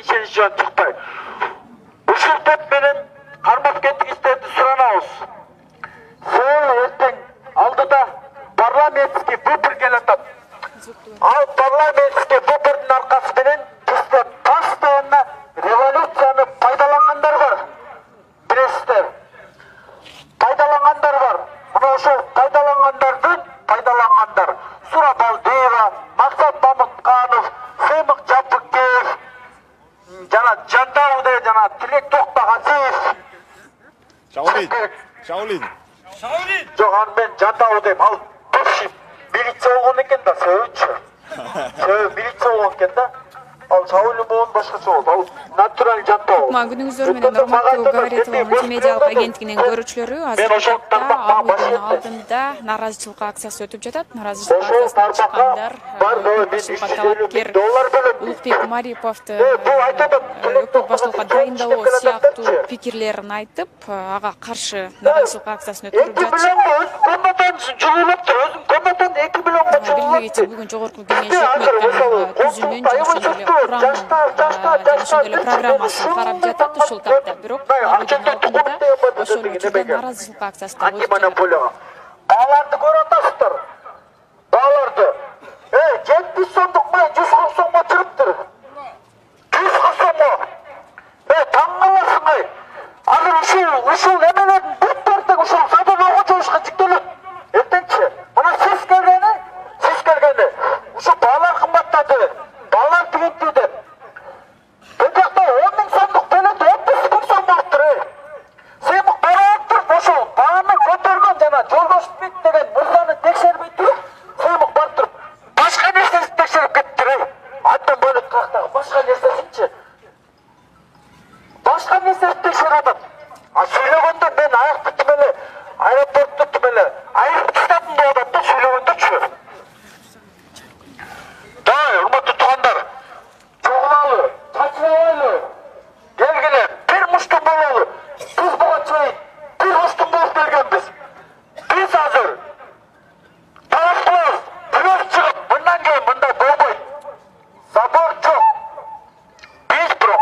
ишенич жөнүндө чыкпай. Ушул деп менен кармап кеткичтерди суранабыз. Сыл эртең алдыда парламентский выбор келатат. Ал парламентский выбордун аркасы менен бизде постоянно революцияны пайдалангандар бар. Билесиздер. Пайдалангандар бар. Мына ошол пайдалангандар Сурабалдиева, Максат Мамытканов, Сыймык Жапыкеев, жана Жандауде, жана Тилек Токтогазиев. Шаулин. Жок, аны мен Жандау деп, ал бывший милиция болгон экен да, сөүчү. Милиция болгон экен да. Ал Шаулин болгон башкача болду. Ал натураль Жандау. Күнүңүздөр менен урматтуу Говоритова мультимедиалык агенттигинин көрүүчүлөрү, азыр алдында нааразычылык акциясы өтүп жатат. Нааразычылык акциясына чыккандар талапкер Улукбек Мариповду өкмөт баштоокко дайындоо сыяктуу пикирлерин айтып, ага каршы нааразычылык акциясын өткөрүп жатышат. Билгегиче бүгүн жогорку кеңеш өкмөттүн түзүмүн жана программасын карап жатат ушул тапта. Бирок ошол учурда нааразычылык акциясы өтүп жатат. Бааларды көрүп атасыздар. Бааларды. 70 сомдук май 140 сомго чыгыптыр. 140 сомго. Таң каласың. Азыр ушул эмелердин бүттөрдү ушул садырого жоюшка жиктелет. Эртеңчи. Мына сиз келгени ушул баалар кымбаттады. Баалар тигинтүү деп. Бул жакта 10 миң сомдук төлөдү 30 миң сом болуптур. Сыймык бараптыр ошол бааны көтөргөн жана Жолдошбек деген мырзаны текшербей туруп, сыймык барып туруп, башка нерсесин текшерип кетиптир. Аттан бөлөк кактагы башка нерсесинчи. Башка нерсесин текшерип атат. Сүйлөгөндө мен аякты тимеле, аэропортту тимеле, айырып таштадым деп атат да сүйлөгөндөрчү. Урматтуу туугандар, чогулалы, чачырабайлы, келгиле, бир муштум бололу. Биз буга чейин бир муштум болуп келгенбиз. Биз азыр талаптыбыз, бирөөс чыгып, мындан кийин мындай болбойт. Забор жок. Биз бирок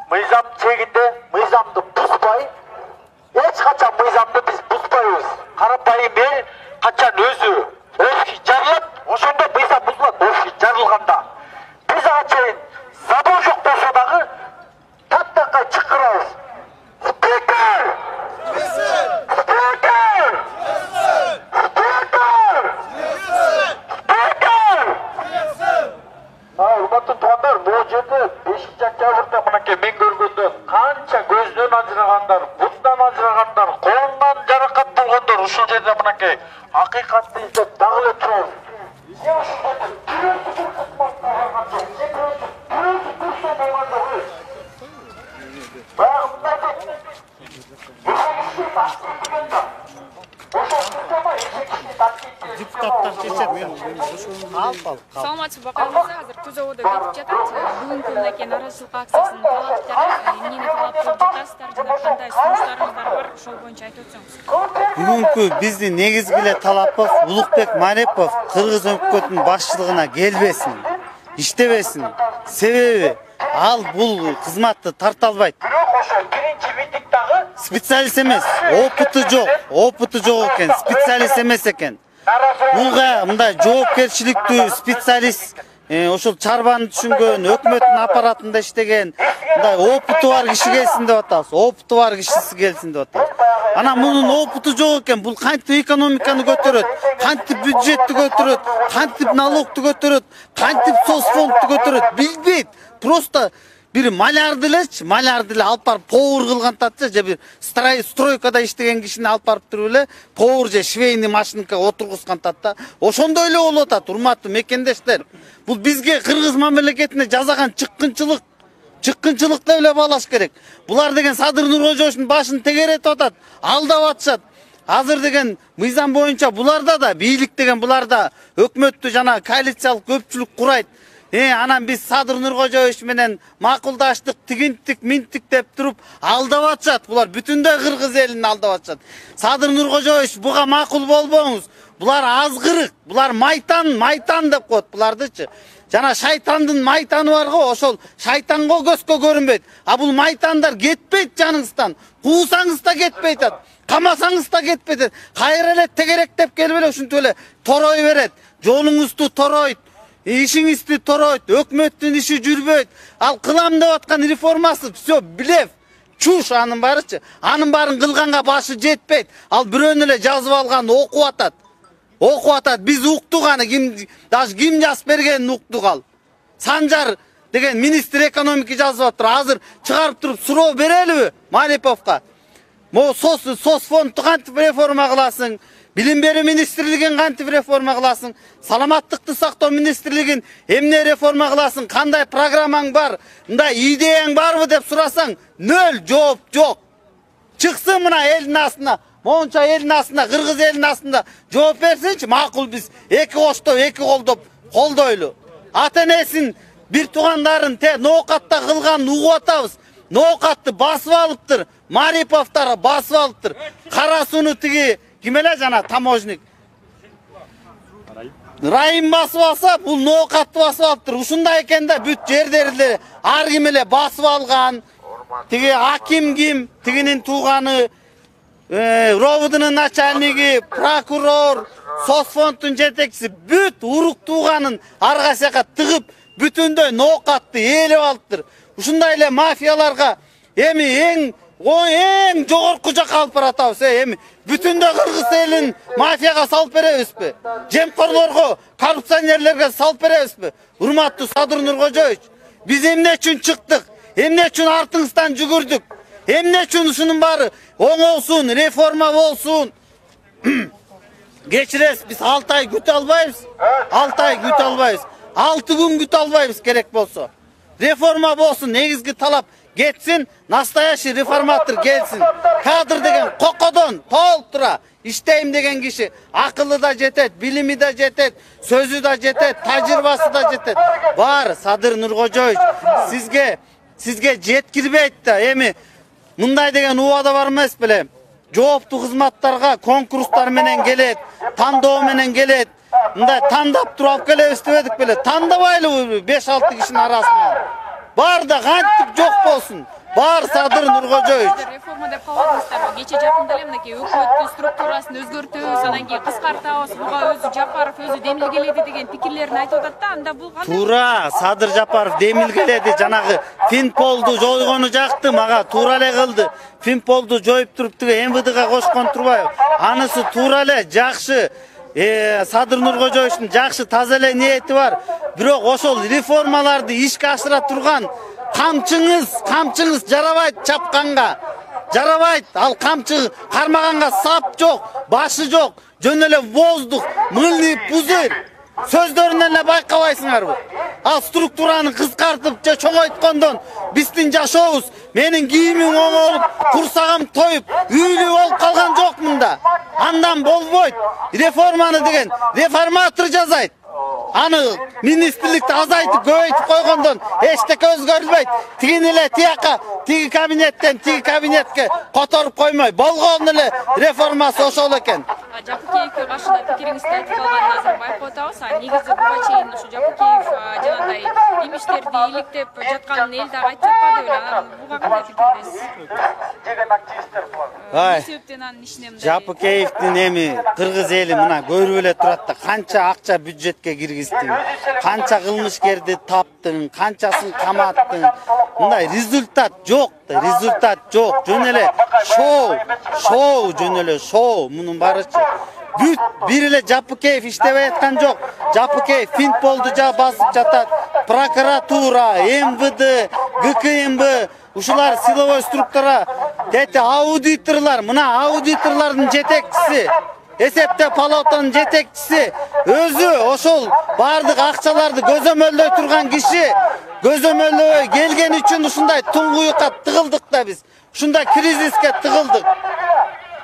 мыйзам чегинде мыйзамды бузбай, эч качан мыйзамды биз бузбайбыз. Карапайым эл качан өзү жарылат, ошондо мыйзам бузулат, жарылганда. Биз ага чейин забор жок болсо дагы таттакай чакырабыз. Спикер! Урматтуу туугандар, бул жерде 5-октябрда мынакей мен көргөндө канча көздөн ажырагандар, бутунан ажырагандар, колунан жаракат болгондор ушул жерде мынакей акыйкатты издеп дагы эле турабыз. Депутаттар чечет. Саламатсызбы бакайыңыздар, азыр Күзөбөдө кетип жатат. Бүгүнкү мынакей нааразычылык акциясынын талаптары эмнени талап кылып жатасыздар жана кандай сунуштарыңыздар бар, ошол боюнча айтып өтсөңүз. Бүгүнкү биздин негизги эле талапыбыз Улукбек Марипов Кыргыз өкмөтүнүн башчылыгына келбесин, иштебесин. Себеби ал бул кызматты тарта албайт. Бирок ошол биринчи митингдагы Специалист эмес, опыты жок экен, специалист эмес экен. Буга мындай жоопкерчиликтүү специалист, ошол чарбаны түшүнгөн, өкмөттүн аппаратында иштеген, мындай опыты бар киши келсин деп атабыз. Опыты бар кишиси келсин деп атабыз. Анан мунун опыты жок экен. Бул кантип экономиканы көтөрөт, кантип бюджетти көтөрөт, кантип налогду көтөрөт, кантип соцфондду көтөрөт, билбейт. Просто бир малярды эле алып барып повар кылгантатчы, же бир стройкада иштеген кишини алып барып туруп эле повар же швейный машинка отургузгантат да. Ошондой эле болуп атат, урматтуу мекендештер. Бул бизге Кыргыз мамлекетине жасаган чыккынчылык деп эле баалаш керек. Булар деген Садыр Нуркожоевдун башын тегеретип атат, алдап атышат. Азыр деген мыйзам боюнча буларда да бийлик деген буларда өкмөттү жана коалициялык көпчүлүк курайт. Анан биз Садыр Нуркожоевич менен макулдаштык, тигинтик, минтик деп туруп алдап атышат. Булар бүтүндөй Кыргыз элин алдап атышат. Садыр Нуркожоевич буга макул болбоңуз. Булар азгырык, булар майтан деп коет булардычы. Жана шайтандын майтаны бар го, ошол шайтанга көзгө көрүнбөйт. А бул майтандар кетпейт жаныңыздан. Куусаңыз да кетпейт ат. Камасаңыз да кетпейт. Кайра эле тегеректеп келип эле ушинтип эле торой берет. Жолуңузду торойт. Ишиңизди торойт. Өкмөттүн иши жүрбөйт. Ал кылам деп аткан реформасы всё блеф. Чуш анын барычы. Анын барын кылганга башы жетпейт. Ал бирөөнү эле жазып алган окуп атат. Окуп атат. Биз уктук аны, даже ким жазып бергенин уктук ал. Санжар деген министр экономика жазып атыр. Азыр чыгарып туруп суроо берелиби Мариповго? Мо соцфондду кантип реформа кыласың? Билим берүү министрлигин кантип реформа кыласың? Саламаттыкты сактоо министрлигин эмне реформа кыласың? Кандай программаң бар? Мындай идеяң барбы деп сурасаң, нөл, жооп жок. Чыксын мына элдин астына, монча элдин астына, кыргыз элдин астында жооп берсинчи, макул биз эки коштоп, эки колдоп колдойлу. Ата-энесин, бир туугандарын ноокатта кылганын угуп атабыз. Ноокатты басып алыптыр, Мариповтар басып алыптыр. Кара сууну тиги ким эле жана таможник Райым басып алса, бул ноокатты басып алыптыр. Ушундай экен да бүт жерлерди ар ким эле басып алган. Тиги аким ким, тигинин тууганы, ровдунун начальниги, прокурор, соцфонддун жетекчиси бүт урук тууганын арга сака тыгып, бүтүндөй ноокатты ээлеп алыптыр. Ушундай эле мафияларга эми эң жогорку жакка алып баратабыз. Эми бүтүндөй кыргыз элин мафияга салып беребизби? Жемкорлорго, коррупционерлерге салып беребизби? Урматтуу Садыр Нуркожоевич, биз эмне үчүн чыктык? Эмне үчүн артыңыздан жүгүрдүк? Эмне үчүн ушунун баары оңолсун, реформа болсун? Кечиресиз, биз 6 ай күтө албайбыз. 6 ай күтө албайбыз. 6 күн күтө албайбыз керек болсо. Реформа болсун, негизги талап кетсин, настоящий реформатор келсин. Кадр деген кокодон толтура иштейм деген киши акылы да жетет, билими да жетет, сөзү да жетет, тажрыйбасы да жетет. Бар Садыр Нуркожоевич, сизге жеткирбейт да. Эми мындай деген убада бар эмес беле? Жооптуу кызматтарга конкурстар менен келет, тандоо менен келет. Мындай тандап туруп алып келебиз дебедик беле? Тандабайлыбы 5-6 кишинин арасынан? Бар да кантип жок болсун. Бар Садыр Нуркожоевич. Реформа деп калдыңыздар. Кече жакында эле мынакей өкмөттүн структурасын өзгөртөбүз, анан кийин кыскартабыз, буга өзү Жапаров өзү демилгеледи деген пикирлерин айтып атат да. Анда бул кандай? Туура, Садыр Жапаров демилгеледи, жанагы Финполду жойгону жакты, мага туура эле кылды. Финполду жоюп туруп тиги МВДга кошкон турбайбы? Анысы туура эле, жакшы. Садыр Нуркожоевичтин жакшы таза эле ниети бар. Бирок ошол реформаларды ишке ашыра турган камчыңыз жарабайт чапканга. Жарабайт, ал камчы кармаганга сап жок, башы жок, жөн эле воздух, мыльный пузырь. Сөздөрүнөн эле байкабайсыңарбы? Ал структураны кыскартып же чоңойткондон биздин жашообуз, менин кийимим оңолуп, курсагым тоюп, үйлүү болуп калган жок мында. Андан болбойт. Реформаны деген реформатор жазайт. Аны министрликти азайтып көбөйтүп койгондон эчтеке өзгөрүлбөйт. Тигин эле тияка, тиги кабинеттен тиги кабинетке которуп коймой, болгон эле реформасы ошол экен. Жапыкеевке каршы да пикириңизди айтып калганын азыр байкап атабыз. Негизи буга чейин ушу Жапыкеев жанагындай имичтерди иликтеп жатканын эл дагы айтып жатпады беле? Буга кандай пикирдесиз? Ай, себептен анын ишине мындай? Жапыкеевдин эми кыргыз эли мына көрүп эле турат да, канча акча бюджетке киргиздиң, канча кылмышкерди таптың, канчасын каматтың. Мындай результат жок да, результат жок. Жөн эле шоу, жөн эле шоу мунун барычы. Бүт бир эле Жапыкеев иштебей аткан жок. Жапыкеев Финполду басып жатат. Прокуратура, МВД, ГКМБ, ушулар силовой структура, аудиторлар, мына аудиторлордун жетекчиси, эсептеп палатанын жетекчиси өзү ошол бардык акчаларды көзөмөлдөй турган киши. Көзөмөлдөй келген үчүн ушундай туңгуюкка тыгылдык да биз. Ушундай кризиске тыгылдык.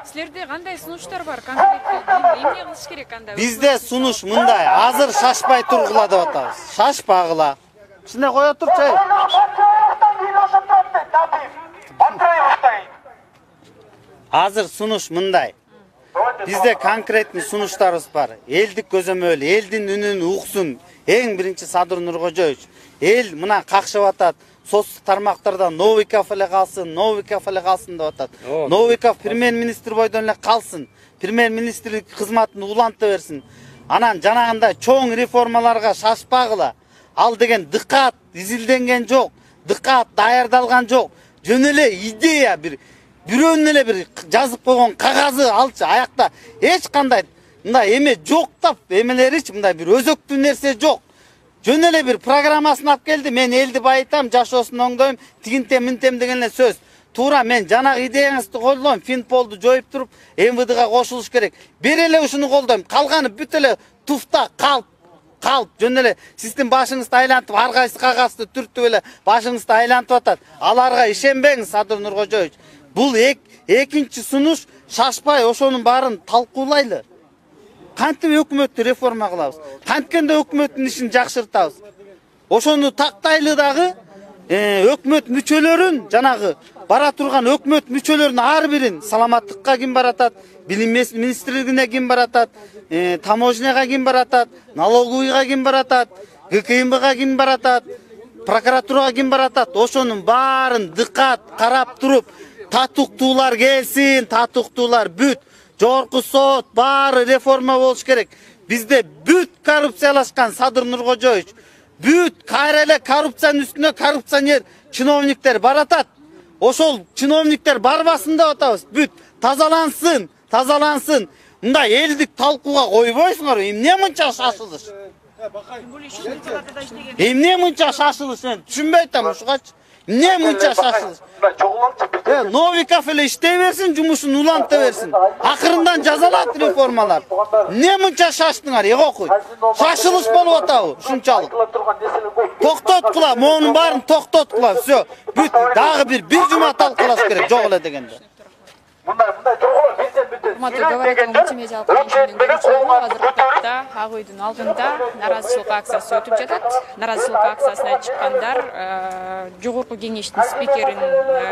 Силерде кандай сунуштар бар конкреттүү? Эмне кылыш керек анда? Бизде сунуш мындай, азыр шашпай тургула деп атабыз. Шашпагыла. Ичине кое турчу. Азыр сунуш мындай. Bizde konkretный сунуштарыбыз бар. Элдик көзөмөл, элдин үнүн уксун. Эң биринчи Садыр Нуркожоевич. Эл мына какшып атат. Соцтук тармактарда Новиков эле калсын, Новиков эле калсын деп атат. Новиков премьер-министр бойдон эле калсын. Премьер-министрлик кызматын уланта берсин. Анан жанагында чоң реформаларга шашпагыла. Ал деген дыкат изилденген жок, дыкат даярдалган жок. Жөн эле идея бирөөнүн эле бир жазып койгон кагазы алчы. Аякта эч кандай мындай эме жок тап, эмелеричи мындай бир өзөктүү нерсе жок. Жөн эле бир программасын алып келди. Мен элди байытам, жашоосун оңдойм, тигинтем, минтем деген эле сөз. Туура мен жанагы идеяңызды колдойм, Финполду жоюп туруп, МВДга кошулуш керек. Бери эле ушуну колдойм. Калганы бүт эле туфта калп. Жөн эле сиздин башыңызды айлантып, ар кайсы кагазды түртүп эле башыңызды айлантып атат. Аларга ишенбеңиз, Садыр Нуркожоевич. Бул экинчи сунуш, шашпай ошонун баарын талкуулайлы. Кантип өкмөттү реформа кылабыз? Канткенде өкмөттүн ишин жакшыртабыз? Ошону тактайлы дагы өкмөт мүчөлөрүн, жанагы бара турган өкмөт мүчөлөрүнүн ар бирин саламаттыкка ким баратат, билим министрлигине ким баратат, таможняга ким баратат, налоговыйга ким баратат, ГКМБга ким баратат, прокуратурага ким баратат, ошонун баарын дыкат карап туруп, татуктуулар келсин, татуктуулар бүт. Жогорку сот баары реформа болуш керек. Бизде бүт коррупциялашкан Садыр Нуркожоевич. Бүт кайра эле коррупциянын үстүнө коррупционер чиновниктер баратат. Ошол чиновниктер барбасын деп атабыз. Бүт тазалансын, тазалансын. Мындай элдик талкууга койбойсуңар. Эмне мынча шашылыш? Эмне мынча шашылыш? Мен түшүнбөй атам ушугачы. Эмне мынча шашылыш? Новиков эле иштей берсин, жумушун уланта берсин. Акырындан жазалат реформалар. Эмне мынча шаштыңар, эгокуй. Шашылыш болуп атабы ушунчалык. Токтоткула, монун баарын токтоткула. Всё. Бүт дагы бир жума талкуулаш керек, жок эле дегенде. Урматтуу говоратын мультимедиалык кеңешинин көрүүчүлөрү азыркы тапта Ак үйдүн алдында наразычылык акциясы өтүп жатат. Наразычылык акциясына чыккандар жогорку кеңештин спикерин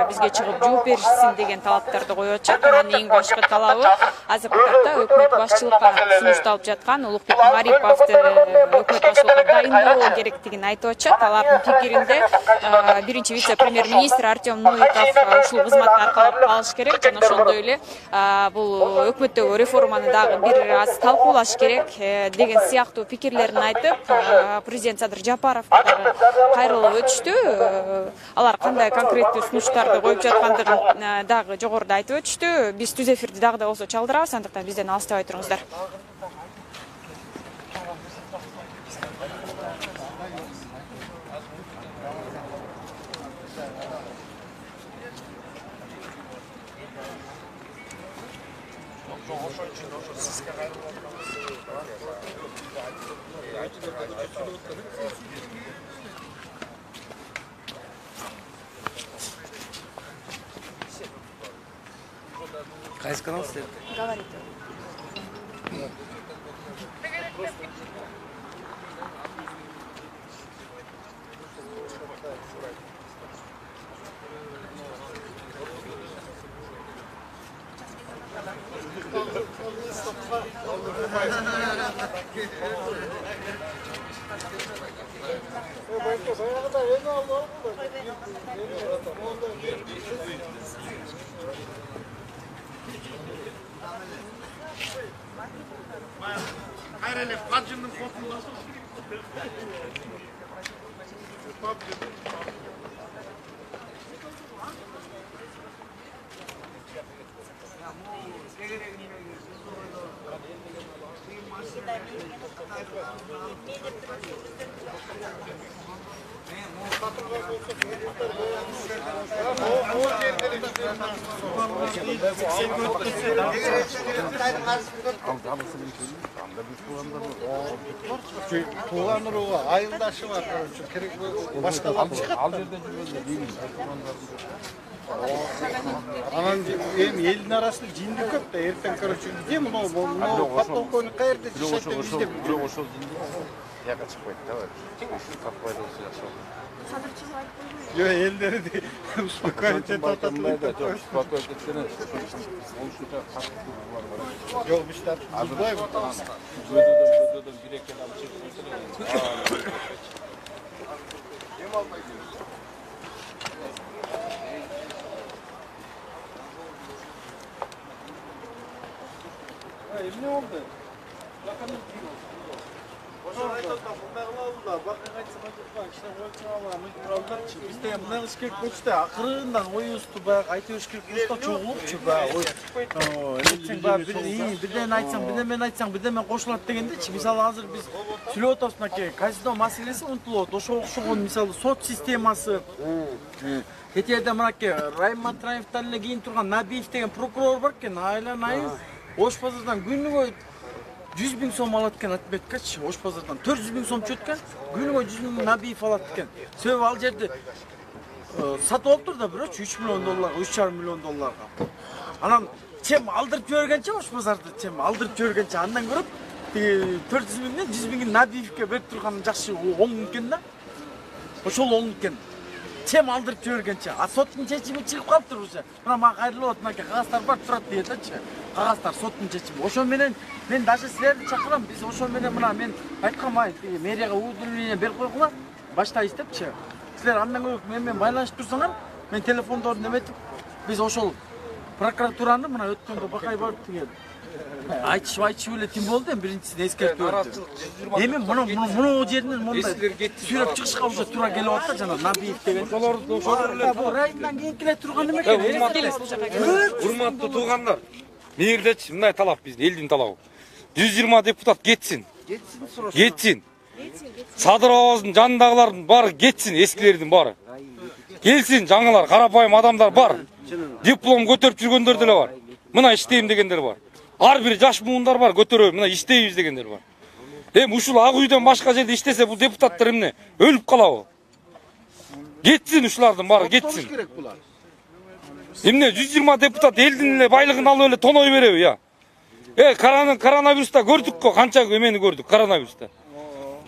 бизге чыгып жооп беришсин деген талаптарды коюп атышат. Анын эң башкы талабы азыркы тапта өкмөт башчылыкка сунушталып жаткан Улукбек Мариповду өкмөт башчылыкка дайындоо керектигин айтып атышат. Алардын пикиринде биринчи вице-премьер-министр Артем Новиков ушул кызматтан аркалап калыш керек жана ошондой эле бул өкмөттөгү реформаны дагы бир аз талкуулаш керек деген сыяктуу пикирлерин айтып, президент Садыр Жапаровго кайрылып өтүштү. Алар кандай конкреттүү сунуштарды коюп жаткандыгын дагы жогоруда айтып өтүштү. Биз түз эфирди дагы да болсо чалдырабыз, андыктан бизден алыстабай туруңуздар. Кайсы канал сиздер? Говорит. Туғанырға айылдашы бар, керек башқа алып шығады. Ал жерде жүргенде деймін. Анан елдің арасында жинді көп та, ертең, короче, где мынау подполковник қайерде жашайды бізде. Біреу ошол жинді яқа шықпайды, давай. Таппайды осы жақсы. Yo elleri de uspokojite to'xtatildi. Yo'q, biz tartibimiz ne oldu? Bizde bundan iş kerek bo'lsa, ақырындан ой үсті баяғы айтып өш керек болса, çoğulupçu баяғы. Бірден айтсаң, бірден айтсаң, бірден қосылады дегенде, мысалы қазір біз сөйлеп отырмыз мынакей казино мәселесі ұмытылады. Ошо ұқсаған мысалы сот системасы. Кетерде мынакей Райым Матраевтан эле кийин турган Набиев деген прокурор бар экен, айлан айы Ош базардан күнүгө 100.000 сом алат экен отметкачы. Ош базардан 400.000 сом чөткөн, күнүгө 100.000 Набиев алат экен. Себеби ал жерде сатып алып тур да бирөөчү 3 миллион долларга, 3,5 миллион долларга. Анан чем алдырып жибергенче Ош базарды чем алдырып жибергенче андан көрөп 400.000ден 100.000 Набиевке берип турган жакшы оң экен да. Ошол оң экен. Чем алдырып жибергенче. А соттун чечими чыгып калыптыр уже. Мына мага кайрылып атат, мынакей кагаздар бар турат дейетчи. Кагаздар соттун чечими. Ошо менен мен даже силерди чакырам. Биз ошо менен мына мен айткам ай, мэрияга уведомление берип койгула. Баштайбыз депчи. Силер андан көрөк менен байланышып турсаңар, мен телефондорду неметип, биз ошол прокуратураны мына өткөндө бакай барып деген. Айтышып эле тим болду, биринчисин эскертип берди. Эми муну жеринен мындай сүрөп чыгышка уже туура келип атат жана Набиев деген. Ошолорду райымдан кийин келе турган эме экен. Урматтуу туугандар, мээрлечи мындай талап биздин элдин талабы. 120 депутат кетсин. Кетсин. Садыр Абаздын жанындагылардын баары кетсин, эскилердин баары. Келсин, жаңылар, карапайым адамдар бар. Диплом көтөрүп жүргөндөр деле бар. Мына иштейм дегендер бар. Ар бир жаш муундар бар, көтөрөбүз, мына иштейбиз дегендер бар. Ушул ак үйдөн башка жерде иштесе бул депутаттар эмне? Өлүп калабы? Кетсин ушулардын баары, кетсин. Эмне 120 депутат элдин эле байлыгын алып эле тоной береби, я? Коронавируста көрдүк го, канча эмени көрдүк коронавируста.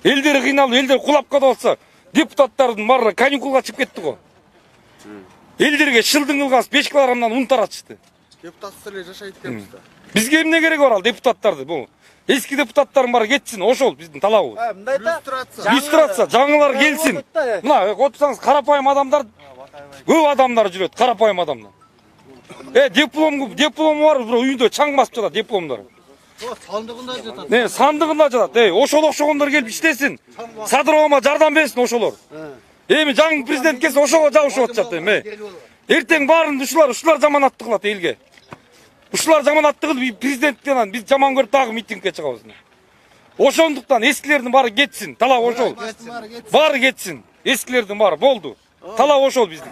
Элдер кыйналып, элдер кулап калып атса, депутаттардын баары каникулга чыгып кетти го. Элдерге шылдың кылгас 5 килограммдан ун таратышты. Депутаттар эле жашайт экенбиз да. Бизге эмне керек бар ал депутаттарды? Бул эски депутаттардын баары кетсин, ошол биздин талабыбыз. Иллюстрация, жаңылар келсин. Мына отсаңыз карапайым адамдар, көп адамдар жүрөт, карапайым адамдар. Диплому бар, үйүндө чаң басып жатат дипломдор. Сандыгында жатат. Сандыгында жатат. Ошол окшогондор келип иштесин. Садыровама жардам берсин ошолор. Эми жаңы президент келсе ошого жабышып атышат эми. Эртең баарын ушулар жаманатты кылат элге. Ушулар жаманатты кылып президенттен биз жаман көрүп дагы митингге чыгабыз. Ошондуктан эскилердин баары кетсин. Талап ошол. Баары кетсин. Эскилердин баары болду. Талап ошол биздин.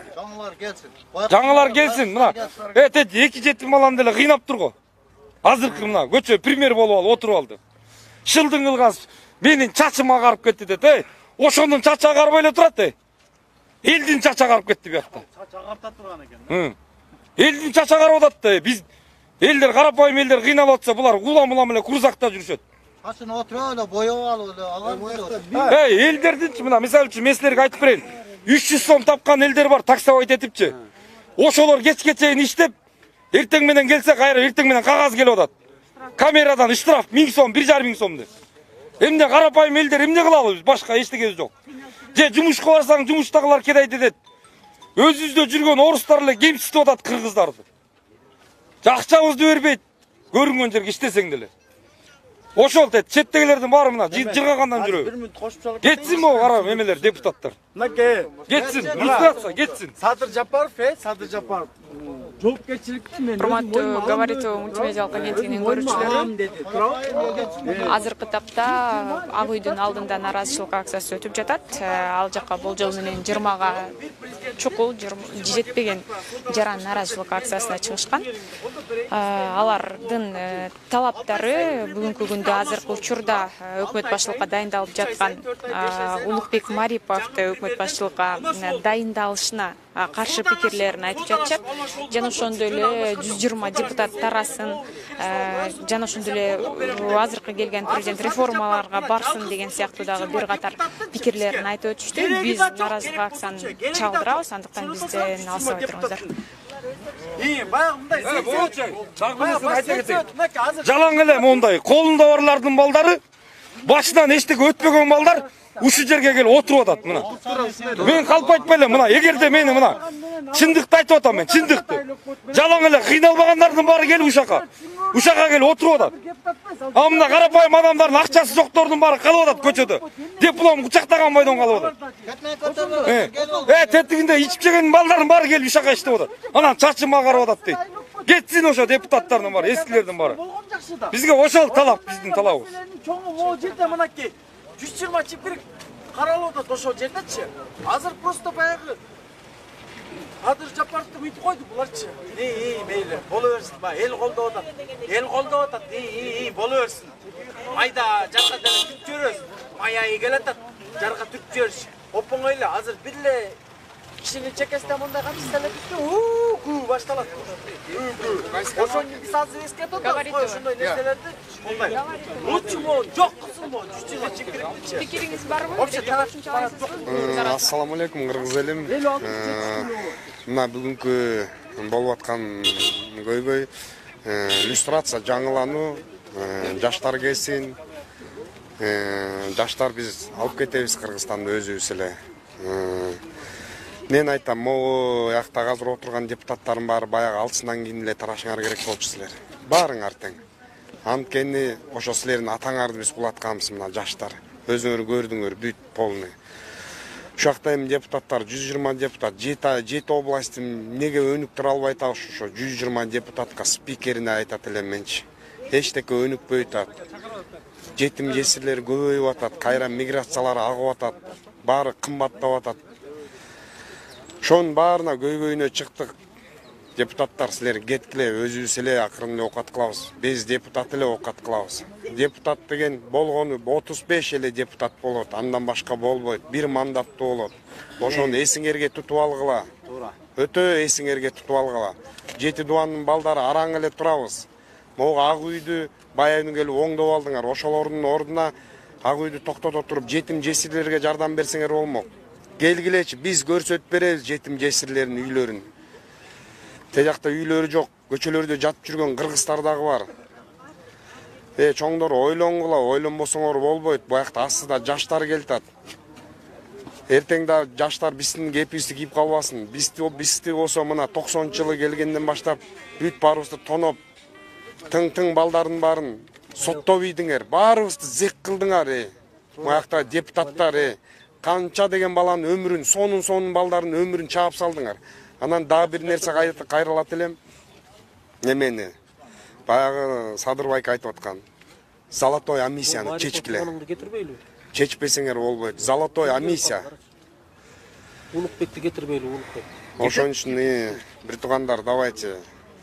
Жаңылар келсин. Мына эки жетим баланы деле кыйнап турго. Азыркы мына көчө премьер болуп алып отуруп алды. Шылдың кылгас менин чачым агарып кетти деп, ошондун чачы агарбай эле турат. Элдин чачы агарып кетти буякта. Чачы агарта турган экен. Элдин чачы агарып атат. Биз элдер карапайым элдер кыйналып атса, булар улам эле курсакта жүрүшөт. Чачын отуруп эле боёп алып эле агарып. Элдердинчи мына мисалы үчүн мен силерге айтып берейин. 300 сом тапкан элдер бар, таксовать этипчи. Ошолор кечке чейин иштеп, эртең менен келсе, кайра эртең менен кагаз келип атат. Камерадан штраф 1000 сом, 1,5 сом деп. Эмне карапайым элдер эмне кылалы биз? Башка эчтекебиз жок. Же жумушка барсаң, жумуштагылар кедей дедет. Өзүбүздө жүргөн орустар эле кемситип атат кыргыздарды. Акчабызды бербейт. Көрүнгөн жерге иштесең деле. Ошол четтегилердин баары мына жыргагандан жүрөбүз. Кетсин могу карап эмелер депутаттар. Мынакей. Кетсин, иллюстрация кетсин. Садыр Жапаров, Садыр Жапаров. Жоопкерчиликти мен Урматтуу Говоритова мультимедиалык агенттигинин көрүүчүлөрү, азыркы тапта Ак үйдүн алдында нааразычылык акциясы өтүп жатат. Ал жака болжол менен 20га чукул жетпеген жаран нааразычылык акциясына чыгышкан. Алардын талаптары бүгүнкү күндө азыркы учурда өкмөт башчылыкка дайындалып жаткан Улукбек Мариповду өкмөт башчылыкка дайындалышына каршы пикирлерин айтып жатышат. Жана ошондой эле 120 депутат тарасын, жана ошондой эле азыркы келген президент реформаларга барсын деген сыяктуу дагы бир катар пикирлерин айтып өтүштү. Биз наразылык акцияны чалдырабыз, андыктан бизден алсабай туруңуздар. Жалаң эле мондай колунда барлардын балдары, башынан эчтеке өтпөгөн балдар ушул жерге келип отуруп атат мына. Мен калп айтпай эле мына, эгерде мени мына чындыкты айтып атам, мен чындыкты. Жалаң эле кыйналбагандардын баары келип ушака келип отуруп атат. А мына карапайым адамдардын акчасы жоктордун баары калып атат көчөдө. Диплом кучактаган бойдон калып атат. Тетигинде ичип жеген балдардын баары келип ушака иштеп атат. Анан чачыма карап атат дейт. Кетсин ошо депутаттардын баары, эскилердин баары. Бизге ошол талап, биздин талабыбыз. Чоңу могу жерде мынакей 120 чипирик каралып атат ошол жердечи. Азыр просто баягы Кадыр Жапаровду бүйтүп койду буларчы. Мейли, боло берсин. Эл колдоп атат. Эл колдоп атат. Боло берсин. Майда жарга деле түк жөрөбүз. Маяй келатат. Жарга түк жөрүш. Оңой эле азыр бир эле кишинин чекесинде мындай камчы салат. Башталат. Ошону биз азыр эскертип атабыз. Ошондой нерселерди болбойт. Лучше мо жок кылсынбы 120 чипирикчи. Пикириңиз барбы? Вообще тарапчылык. Ассаламу алейкум, кыргыз элим. Мына бүгүнкү болуп аткан көйгөй иллюстрация, жаңылануу, жаштар келсин. Жаштар биз алып кетебиз Кыргызстанды өзүбүз эле. Мен айтам, могу жакта азыр отурган депутаттардын баары баягы алтысынан кийин эле тарашыңар керек болчу силер. Баарыңар тең. Анткени ошо силердин атаңарды биз кулатканбыз мына жаштар. Өзүңөр көрдүңөр бүт полный. Ушакта эми депутаттар 120 депутат, 7 областы неге өнүктүрө албай атабыз ошо 120 депутатка спикерине айтат элем менчи. Эчтеке өнүкпөй атат. Жетим жесирлер көбөйүп атат, кайра миграциялар агып атат, баары кымбаттап атат. Ошонун баарына көйгөйүнө чыктык. Депутаттар силер кеткиле, өзүбүз эле акырын эле окат кылабыз. Биз депутат эле окат кылабыз. Депутат деген болгону 35 эле депутат болот, андан башка болбойт. Бир мандаттуу болот. Ошону эсиңерге тутуп алгыла. Туура. Өтө эсиңерге тутуп алгыла. Жети дубандын балдары араң эле турабыз. Могу ак үйдү баягы келип оңдоп алдыңар. Ошолордун ордуна ак үйдү токтото туруп жетим жесирлерге жардам берсеңер болмок. Келгилечи, биз көрсөтүп беребиз жетим жесирлердин үйлөрүн. Те жакта үйлөрү жок, көчөлөрдө жатып жүргөн кыргыздар дагы бар. Чоңдор ойлонгула, ойлонбосоңор болбойт. Буякта астыда жаштар келатат. Эртең да жаштар биздин кепибизди кийип калбасын. Бизди болсо мына 90-жылы келгенден баштап бүт баарыбызды тоноп, тың балдардын баарын соттоп ийдиңер. Баарыбызды зек кылдыңар. Буякта депутаттар канча деген баланын өмүрүн, сонун балдардын өмүрүн чаап салдыңар. Анан дагы бир нерсе кайрылат элем. Немени? Баягы Садырбайка айтып аткан. Золотой амиссияны чечкиле. Чечпесеңер болбойт. Золотой амиссия. Улукбекти кетирбейлби, Улукбек. Ошон үчүн бир туугандар, давайте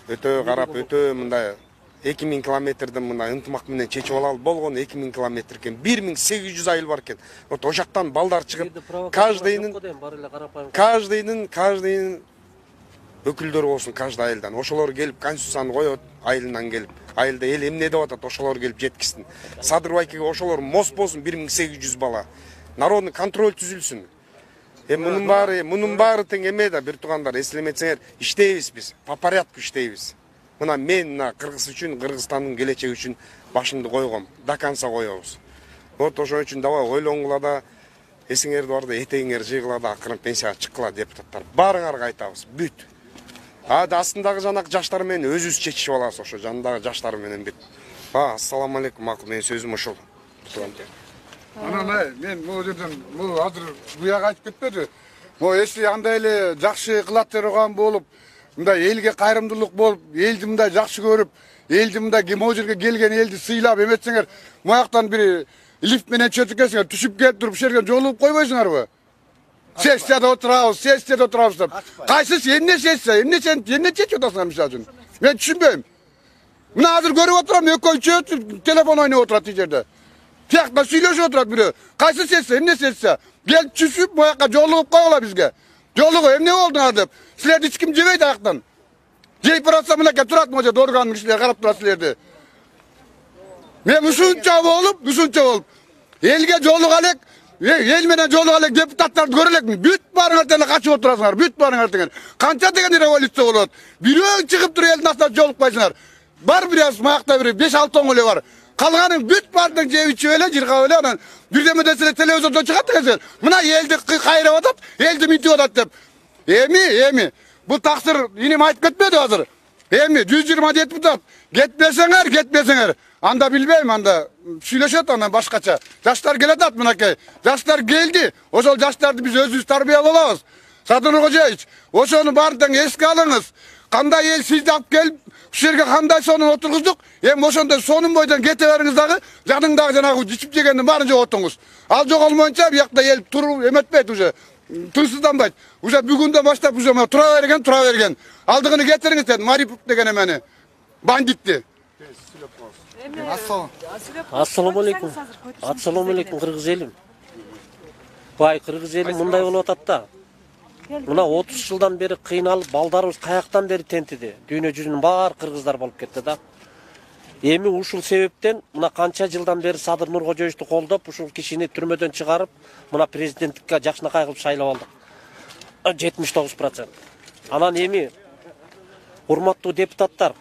өтө карап, өтө мындай 2000 километрден мындай ынтымак менен чечип алалы. Болгону 2000 километр экен. 1800 айыл бар экен. Вот ошактан балдар чыгып, каждыйнын өкүлдөрү болсун каждый айылдан. Ошолор келип конституцияны коет, айылынан келип. Айылда эл эмне деп атат, ошолор келип жеткизсин. Садырбайкага ошолор мост болсун 1800 бала. Народный контроль түзүлсүн. Мунун баары тең эме да, бир туугандар, эслеметсеңер, иштейбиз биз, по порядку иштейбиз. Мына мен Кыргыз үчүн, Кыргызстандын келечеги үчүн башымды койгом, до конца коебуз. Вот ошон үчүн давай ойлонгула да, эсиңерди бар да, этегиңер жыйгыла да, акырын пенсияга чыккыла депутаттар. Баарыңарга айтабыз, бүт. Астындагы жанак жаштар менен өзүбүз чечишип алабыз ошо, жандагы жаштар менен бүт. Ассаламу алейкум, макул, менин сөзүм ошол. Анан мен бул жерден азыр буяга айтып кетпеди. Если андай эле жакшы кылат турган болуп, мындай элге кайрымдуулук болуп, элди мындай жакшы көрүп, элди мындай могу жерге келген элди сыйлап эметсеңер, маяктан бир лифт менен чөтүккесиңер, түшүп келип туруп, шерген жолугуп койбойсуңарбы? Сессияда отурабыз деп. Кайсысы эмне сессия, эмне чечип атасыңар мисалы үчүн? Мен түшүнбөйм. Мына азыр көрүп отурам, экөө телефон ойноп отурат тиги жерде. Тиякта сүйлөшүп отурат бирөө. Кайсы сессия, эмне сессия? Келип түшүп, буяка жолугуп койгула бизге. Жолуга эмне болдуңар деп. Силерди эч ким жебейт аяктан. Жейип баратса мынакей турат мына жерде орган кишилер карап турат силерди. Мен ушунча болуп, элге жолуга элек, эл менен жолуга элек депутаттарды көрө элекмин. Бүт барыңар деле качып отурасыңар, бүт барыңар деген. Канча деген революция болот. Бирөө чыгып туруп элдин астына жолукпайсыңар. Бар бираз маякта бир 5-6 эле бар. Калганын бүт бардын жеп ичип эле, жыргап эле анан бирдеме десе телевизордон чыгат экенсиңер. Мына элди кайрап атат, элди митип атат деп. Эми бул таксыр инем айтып кетпеди азыр. Эми 120 депутат кетпесеңер, анда билбейм, анда сүйлөшөт анан башкача. Жаштар келатат мынакей. Жаштар келди. Ошол жаштарды биз өзүбүз тарбиялап алабыз. Садыр Кожоевич, ошону баардыгын эске алыңыз. Кандай эл сизди алып келип, ушул жерге кандай сонун отургуздук? Эми ошондо сонун бойдон кете бериңиз дагы, жагыңдагы жанагы ичип жегендин баарын жоготуңуз. Ал жоголмоюнча биякта эл туруп эметпейт уже. Тынчсызданбайт. Уже бүгүндөн баштап уже тура берген. Алдыгыны кетириңиз дедим, Марипов деген эмени. Бандитти. Ассаламу алейкум. Ассаламу алейкум кыргыз элим. Бай кыргыз элим мындай болуп атат да. Мына 30 жылдан бери кыйналып, балдарыбыз каяктан бери тентиди. Дүйнө жүзүнүн баары кыргыздар болуп кетти да. Эми ушул себептен мына канча жылдан бери Садыр Нуркожоевичти колдоп, ушул кишини түрмөдөн чыгарып, мына президенттикке жакшынакай кылып шайлап алдык. 79%. Анан эми урматтуу депутаттар,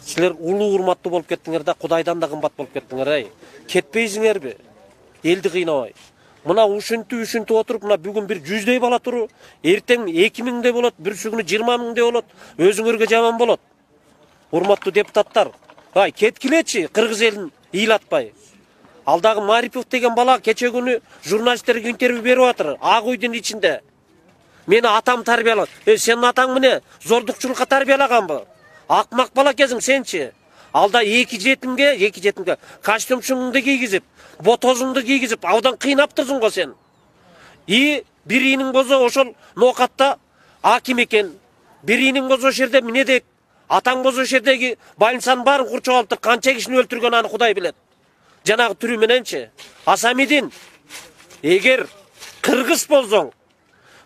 силер улуу урматтуу болуп кеттиңер да, Кудайдан да кымбат болуп кеттиңер. Кетпейсиңерби? Элди кыйнабай. Мына ушинтип отуруп, мына бүгүн бир 100дөй бала туру, эртең 2000дей болот, бүрсү күнү 20 000дей болот. Өзүңөргө жаман болот. Урматтуу депутаттар, кеткилечи кыргыз элин ыйлатпай. Алдагы Марипов деген бала кече күнү журналисттерге интервью берип атыр. Ак үйдүн ичинде. Мени атам тарбиялады. Сенин атаң міне зордукчулукка тарбиялаганбы? Акмак бала кезиң сенчи. Алда 2 жетимге костюмчуңду кийгизип, ботозуңду кийгизип, аудан кыйнап турсуң го сен. Биринин козу ошол ноокатта аким экен. Биринин козу ошол жерде эмне дейт? Атаң козу ошол жердеги больницанын баарын курчуп алыптыр. Канча кишини өлтүргөн аны Кудай билет. Жанагы түрү мененчи. Асамидин, эгер кыргыз болсоң,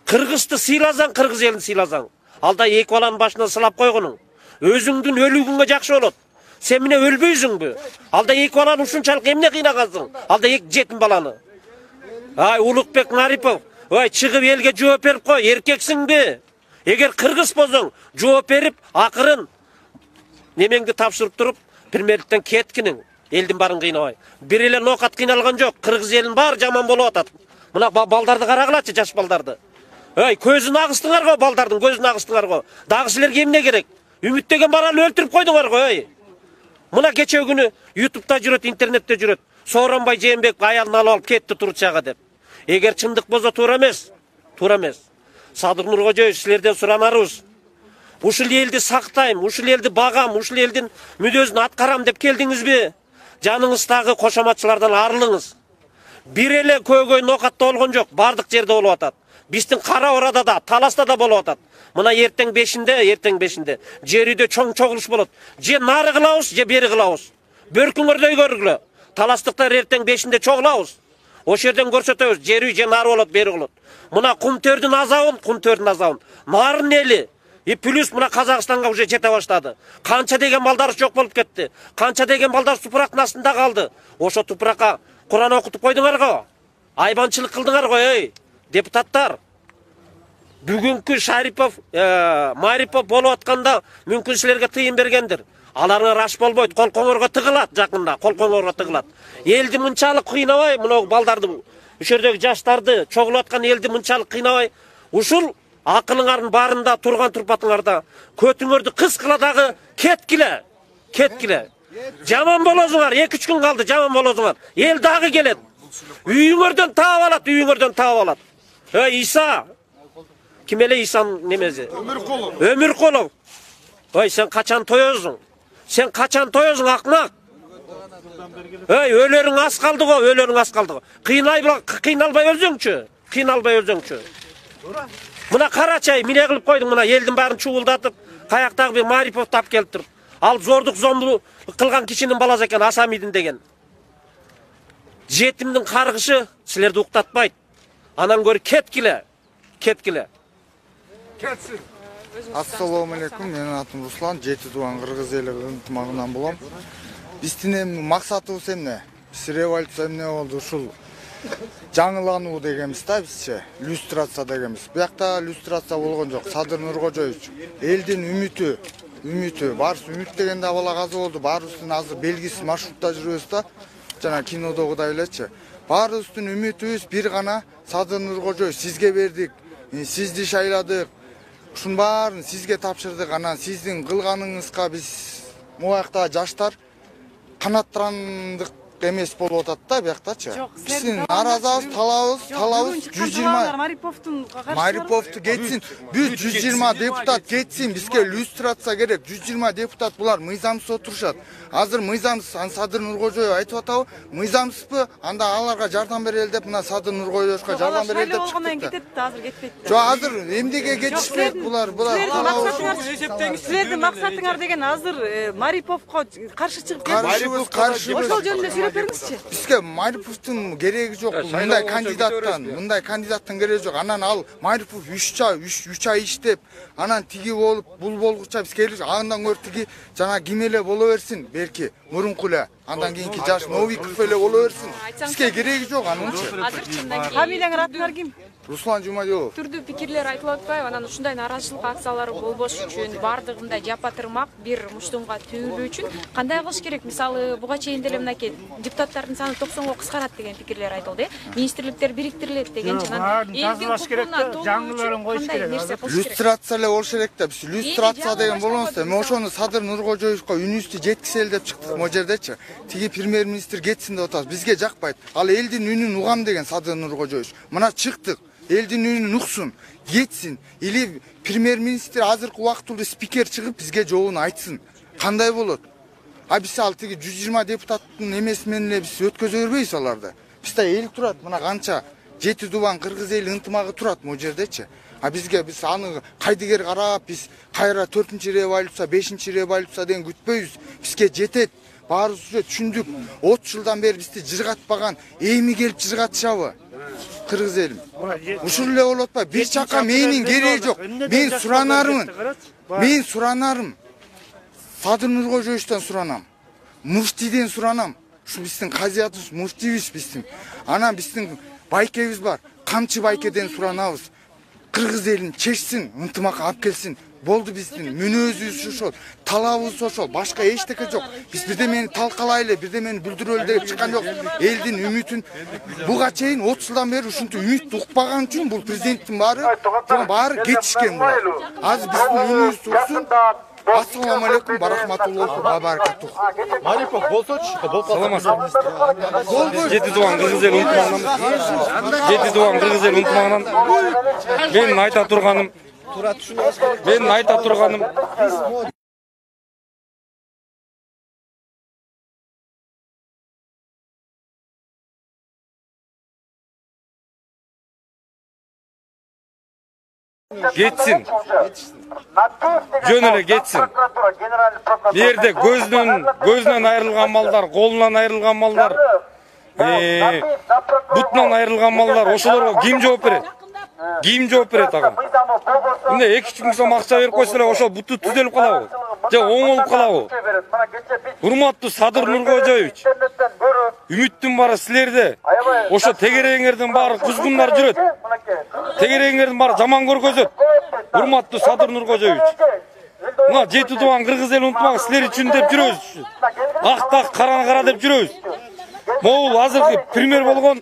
кыргызды сыйласаң, кыргыз элин сыйласаң, алда 2 баланын башына сылап койгонуң, өзүңдүн өлүгүңө жакшы болот. Сен эмне өлбөйсүңбү? Алда 2 баланы ушунчалык эмне кыйнагансың? Алда 2 жетим баланы. Улукбек Марипов, чыгып элге жооп берип кой, эркексиңби? Эгер кыргыз болсоң, жооп берип, акырын немеңди тапшырып туруп, премьерликтен кеткиниң. Элдин барын кыйнабай. Бир эле ноокат кыйналган жок, кыргыз элин баары жаман болуп атат. Мына балдарды карагылачы, жаш балдарды. Көзүн агыстыңар го, балдардын көзүн агыстыңар го. Дагы силерге эмне керек? Үмүттөгөн баланы өлтүрүп койдуңар го, Мына кече күнү YouTube'да жүрөт, интернетте жүрөт. Сооронбай Жээнбеков аялын алып кетти Турцияга деп. Эгер чындык болсо туура эмес. Садыр Нуркожоевич, силерден суранарыбыз. Ушул элди сактайм, ушул элди багам, ушул элдин мүдөөсүн аткарам деп келдиңизби? Жаныңыздагы кошоматчылардан арылыңыз. Бир эле көйгөй ноокатта болгон жок, бардык жерде болуп атат. Биздин Кара Орада да, Таласта да болуп атат. Мына эртең 5-нде жер үйдө чоң чогулуш болот. Же нары кылабыз, же бери кылабыз. Бөркүңөрдөй көргүлө. Таластыктар эртең 5-нде чогулабыз. Ошол жерден көрсөтөбүз, жер үй же нары болот, бери болот. Мына кумтөрдүн азабын. Нарын эли плюс мына Казакстанга уже жете баштады. Канча деген балдар жок болуп кетти. Канча деген балдар тупурактын астында калды. Ошо тупуракка Куран окутуп койдуңар го. Айбанчылык кылдыңар го, депутаттар. Бүгүнкү Шарипов, Марипов болуп атканда мүмкүн силерге тыйын бергендир. Аларыңар аш болбойт, кол коңорго тыгылат жакында, Элди мынчалык кыйнабай, мына балдарды, ошол жердеги жаштарды, чогулуп аткан элди мынчалык кыйнабай, ушул акылыңардын баарында турган турпатыңарда көтүңөрдү кыскыла дагы кеткиле. Жаман болосуңар, 2-3 күн калды, жаман болосуңар. Эл дагы келет. Үйүңөрдөн таап алат. Иса. Ким эле Исанын немеси? Өмүркулов. Сен качан тоёсуң? Акмак. Өлөрүң аз калды го, Кыйналбай өлсөңчү. Мына карачай эмне кылып койдуң, мына элдин баарын чуулдатып, каяктагы бир Марипов тап келип туруп. Ал зордук зомбу кылган кишинин баласы экен, Асамидин деген. Жетимдин каргышы силерди уктатпайт. Анан көрі кеткіле. Кеткіле. Ассаламу алейкум, менің атым Руслан, жеті туған қырғыз елі ынтымағынан болам. Біздің мақсатыбыз эмне? Біз революция эмне болду ушул жаңылануу дегенбиз да бизче, люстрация дегенбиз. Буякта люстрация болгон жок. Садыр Нуркожоевич элдин үмүтү, баарыбыз үмүт дегенде абалак аз болду. Баарыбыздын азыр белгисиз маршрутта жүрөбүз да. Жана кинодогудай элечи. Баарыбыздын үмүтүбүз бир гана Садыр Нуркожоевич, сизге бердик, сизди шайладык. Ушунун баарын сизге тапшырдык. Анан сиздин кылганыңызга биз муякта жаштар канаттандык эмес болуп атат да бияктачы. Биздин наразыбыз, талабыбыз 120 Мариповду кетсин. Биз 120 депутат кетсин. Бизге люстрация керек. 120 депутат булар мыйзамсыз отурушат. Азыр мыйзамсыз Садыр Нуркожоев айтып атабы? Мыйзамсызбы? Анда аларга жардам берели деп, мына Садыр Нуркожоевга жардам берели деп чыкты. Азыр кетпейт. Жок, азыр эмнеге кетишпейт булар? Силердин максатыңар деген азыр Мариповго каршы чыгып каршы ошол жөнүндө сүйлөп бериңизчи. Бизге Мариповдун кереги жок. Мындай кандидаттын кереги жок. Анан ал Марипов 3 ай иштеп, анан тиги болуп, бул болгуча биз келип, андан көрүп тиги жана ким эле боло берсин, берки мурунку эле. Андан кийинки жаш Новиков эле боло берсин. Бизге кереги жок аныңчы. Азыр чындан кийин фамилияңар аттыңар ким? Руслан Жумадилов. Түрдүү пикирлер айтылып атпайбы? Анан ушундай нааразычылык акциялары болбош үчүн, бардыгында жапатырмак бир муштумга түйүлүү үчүн кандай кылыш керек? Мисалы, буга чейин деле мынакей депутаттардын саны 90го кыскарат деген пикирлер айтылды. Министрликтер бириктирилет деген жана тазалаш керек да, жаңыларын коюш керек. Люстрация эле болуш керек да. Биз люстрация деген болгонбузда, мен ошону Садыр Нуркожоевго үнүбүздү жеткизели деп чыктык могу жердечи. Тиги премьер-министр кетсин деп атабыз. Бизге жакпайт. Ал элдин үнүн угам деген Садыр Нуркожоевич. Мына чыктык. Элдин үнүн уксун, кетсин. Или премьер-министр азыркы убактылуу спикер чыгып бизге жообун айтсын. Кандай болот? Биз ал тиги 120 депутаттын эмеси менен эле биз өткөзө бербейбиз аларды. Бизде эл турат, мына канча жети дубан кыргыз эли ынтымагы турат могу жердечи. Биз аны кайдыгер карап, биз кайра 4-революция, 5-революция деген күтпөйбүз. Бизге жетет. Баарыбыз түшүндүк. 30 жылдан бери бизди жыргатпаган, эми келип жыргатышабы? Кыргыз элим. Ушул эле болуп атпайбы? Бир чакка менин кереги жок. Мен суранарым. Садыр Нуркожоевичтен суранам. Муфтийден суранам. Ушу биздин казиятыбыз, муфтийбиз биздин. Анан биздин байкебиз бар. Камчы байкеден суранабыз. Кыргыз элин чечсин, ынтымак алып келсин. Болду биздин мүнөзүбүз ошол, талабыбыз ошол, башка эчтеке жок. Биз бирдемени талкалайлы, бирдемени бүлдүрөлү деп чыккан жок. Элдин үмүтүн буга чейин 30 жылдан бери ушинтип үмүт укпаган үчүн бул президенттин баары кетишкен булар. Азыр биздин үнүбүз уксун. Ассаламу алейкум ва рахматуллахи ва баракатух. Марипов болсочу, Саламатсызбы. Жети туган кыргыз эл ынтымагынан менин айта турганым кетсин. Жөн эле кетсин. Бу жерде көзүнөн айрылган малдар, колунан айрылган малдар, бутунан айрылган малдар, ошолорго ким жооп берет? Ким жооп берет ага? Эмне 2 сом акча берип койсо эле ошол буту түзөлүп калабы? Же оңолуп калабы? Урматтуу Садыр Нуркожоевич, үмүттүн баары силерде. Ошо тегереңердин баары кузгундар жүрөт. Тегереңердин баары жаман көргөзөт. Урматтуу Садыр Нуркожоевич, мына жети тубан кыргыз эл ынтымагы силер үчүн деп жүрөбүз. Ак караны кара деп жүрөбүз. Могул азыркы премьер болгон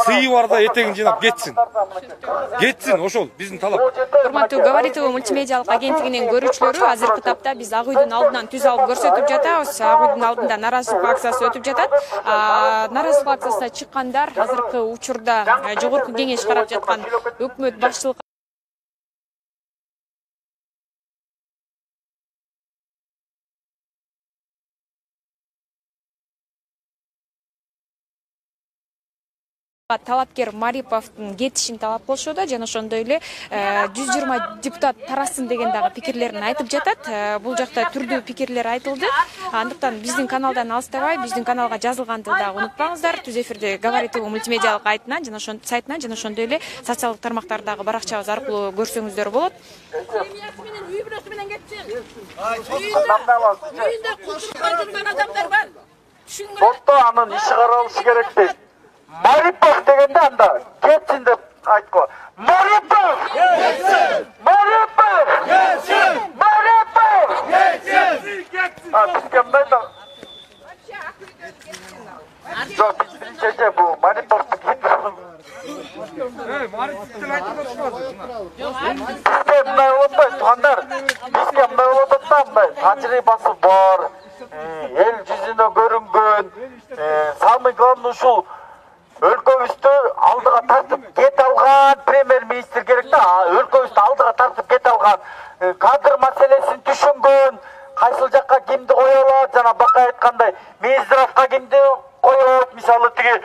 сыйы барда этегин жыйнап кетсин. Кетсин, ошол биздин талап. Урматтуу Говоритова мультимедиалык агенттигинин көрүүчүлөрү, азыркы тапта биз Ак үйдүн алдынан түз алып көрсөтүп жатабыз. Ак үйдүн алдында нааразычылык акциясы өтүп жатат. Нааразычылык акциясына чыккандар азыркы учурда жогорку кеңеш карап жаткан өкмөт башчылыгы талапкер Мариповдун кетишин талап кылышууда жана ошондой эле 120 депутат тарасын деген дагы пикирлерин айтып жатат. Бул жакта түрдүү пикирлер айтылды. Андыктан биздин каналдан алыстабай, биздин каналга жазылганды дагы унутпаңыздар. Түз эфирде Говори ТВ мультимедиалык сайтынан жана ошондой эле социалдык тармактардагы баракчабыз аркылуу көрсөңүздөр болот. Сотто анын иши каралышы керек дейт. Марипов дегенде анда кетсин деп айткыла. Марипов! Кетсин! Марипов! Кетсин! Марипов! Кетсин! Бизге мындай да. Жок, бизче бул Мариповду кетирүү. Мариповдун айтып отурбазбы? Бизге мындай болот да, туугандар. Бизге мындай болот да, мындай тажрыйбасы бар. Эл жүзүнө көрүнгөн. Самый главный ушул өлкөбүздү алдыга тартып кете алган премьер-министр керек да. Өлкөбүздү алдыга тартып кете алган, кадр маселесин түшүнгөн, кайсыл жакка кимди кое алат, жана бака айткандай, Мездировго кимди кое алат, мисалы тиги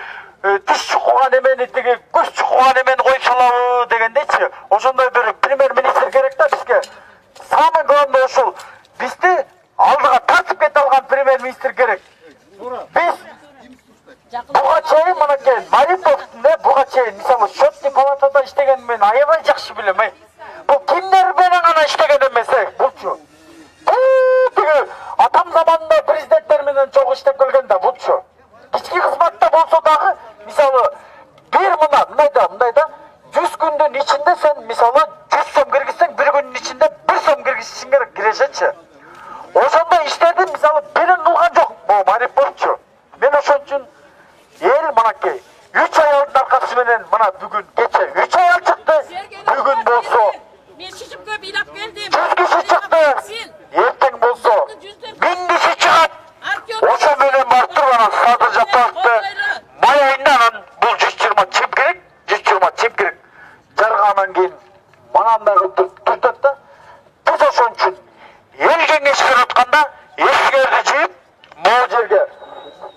тиш чукуган эмени, тиги көз чукуган эмени кое салабы дегендейчи. Ошондой бир премьер-министр керек да бизге. Самый главный ушул бизди алдыга тартып кете алган премьер-министр керек. Биз буга чейин мынакей Мариповдун буга чейин мисалы счетный палатада иштегенин мен аябай жакшы билем. Бул кимдер менен гана иштеген эмес, булчу. Тиги атам заманында президенттер менен чогуу иштеп келген да булчу. Кички кызматта болсо дагы мисалы бир мындай да 100 күндүн ичинде сен мисалы 100 сом киргизсең, бир күндүн ичинде 1 сом киргизишиң керек кирешечи. Ошондой иштерди мисалы бирин кылган жок бул Мариповчу. Мен ошон үчүн эл мынакей 3 аялдын аркасы менен мына бүгүн кече 3 аял чыкты. Бүгүн болсо мен шишипкө ыйлап келдим. 100 киши чыкты. Эртең болсо 1000 киши чыгат. Ошо менен барып туруп анан Садыр Жапаровду май айында анан бул 120 чип керек, 120 чип керек. Жаргандан кийин манандай кылып түртөт да. Биз ошон үчүн эл кеңешке атканда эскерди жыйып, могу жерге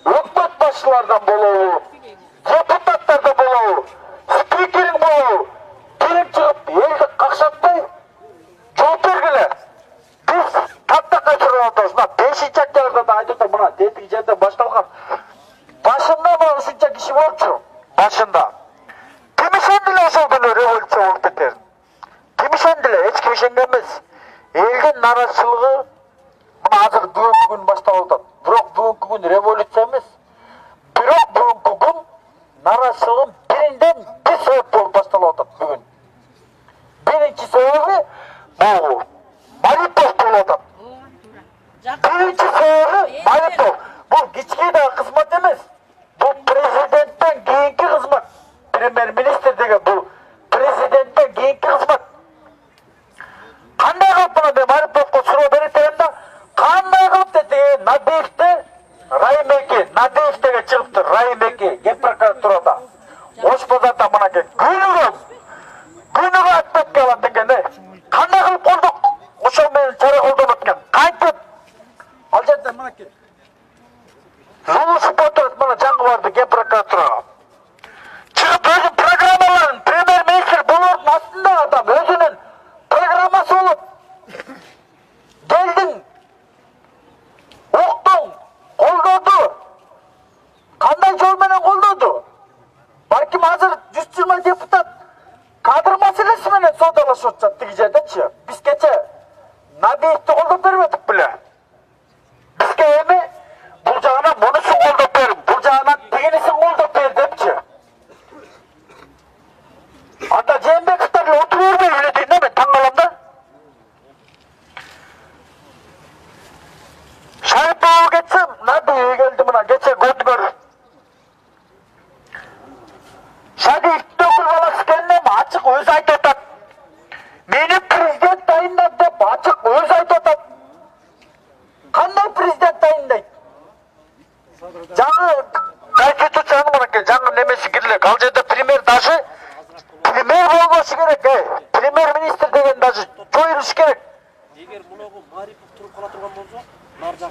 өкмөт башчылардан болобу, депутаттардан болобу, спикерин болобу, келип чыгып элди какшатпай жооп бергиле. Биз таптакай туруп атабыз. Мына 5-октябрда да айтып мына детиги жерден башталган. Башында мына ушунча киши болчу. Башында. Ким ишенди эле ошол күнү революция болуп кетер? Ким ишенди эле? Эч ким ишенген эмес. Элдин наразычылыгы мына азыр бүгүнкү күн башталып атат. Бирок бүгүнкү күн революция эмес. Бирок бүгүнкү күн наразычылыгын биринден бир себеп болуп башталып атат бүгүн. Биринчи себеби бул Марипов болуп атат. Биринчи себеби Марипов. Бул кички да кызмат эмес. Бул президенттен кийинки кызмат. Премьер-министр деген бул президенттен кийинки кызмат. Кандай кылып мына мен Мариповго суроо берет да, кандай кылып деди Надеевди Райымбеки, Надеев деген чыгыптыр, Райымбеки, Ген прокуратурада. Ош базарда мынакей күнүгө отпетке алат экен. Кандай кылып колдук? Ошол менен чара колдонот экен. Кантип? Ал жерде мынакей жолушуп отурат мына жаңгыларды Ген прокуратурага. Чыгып өзүнүн программаларын премьер-министр болордун астында адам өзүнүн программасы болот. Келдиң, уктуң, колдоду. Кандай жол менен колдоду? Балким азыр 120 депутат кадр маселеси менен соодалашып атышат тиги жердечи. Биз кече Надеевди колдоп бербедик беле? Бизге эми бул жагынан мунусун колдоп бер, бул жагынан тигинисин колдоп бер депчи. Анда Жээнбековдор эле отуруп бербей эле дейм да, мен таң калам да. Шарипова кетсем, Надеев келди мына кече көндүгөр. Шадиевдин өкүл баласы келдим, ачык өзү айтып атат. Мени президент дайындап деп ачык өзү айтып атат. Кандай президент дайындайт? Жаңы конституциянын мынакей жаңы немеси кирилек. Ал жерде премьер даже премьер болбошу керек, премьер-министр деген даже жоюлуш керек. Эгер мунагу Марипов туруп кала турган болсо,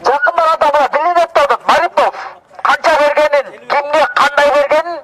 жакында адамга билинип атат Марипов канча бергенин, кимге кандай бергенин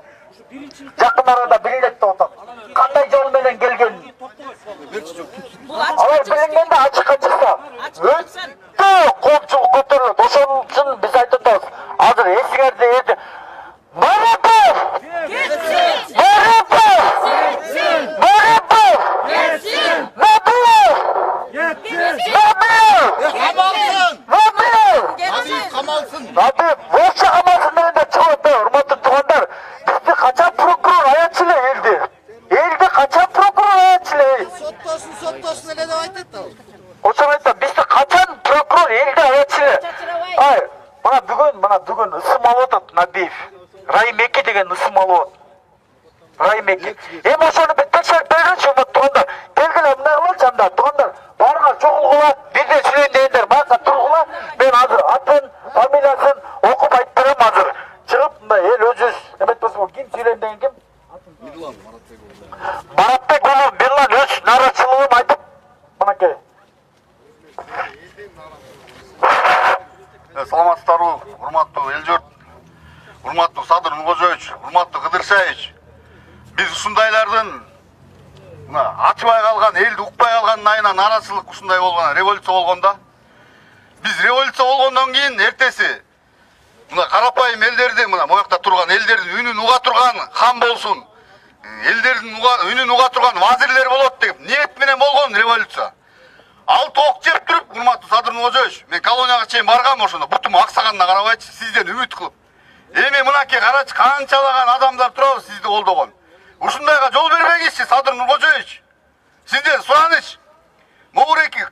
Маратбек уулу Берлан өз нараачылыгын айтып, мынакей. Саламатсыздарбы, урматтуу эл журт, урматтуу Садыр Нуркожоевич, урматтуу Кыдыршаевич. Биз ушундайлардын ачыбай калган, элди укпай калганын айынан нараачылык ушундай болгон, революция болгондо. Биз революция болгондон кийин эртеси мына карапайым элдерди, мына моякта турган элдердин үнүн уга турган хан болсун, элдердин үнүн уга турган вазирлер болот деп ниет менен болгон революция. Ал ток жеп туруп, урматтуу Садыр Нуркожоевич, мен колонияга чейин баргам ошондо, бутум аксаганына карабайчы, сизден үмүт кылып. Эми мынакей карачы канчалаган адамдар турабы сизди колдогон. Ушундайга жол бербегичи, Садыр Нуркожоевич. Сизден сураныч. Могуреки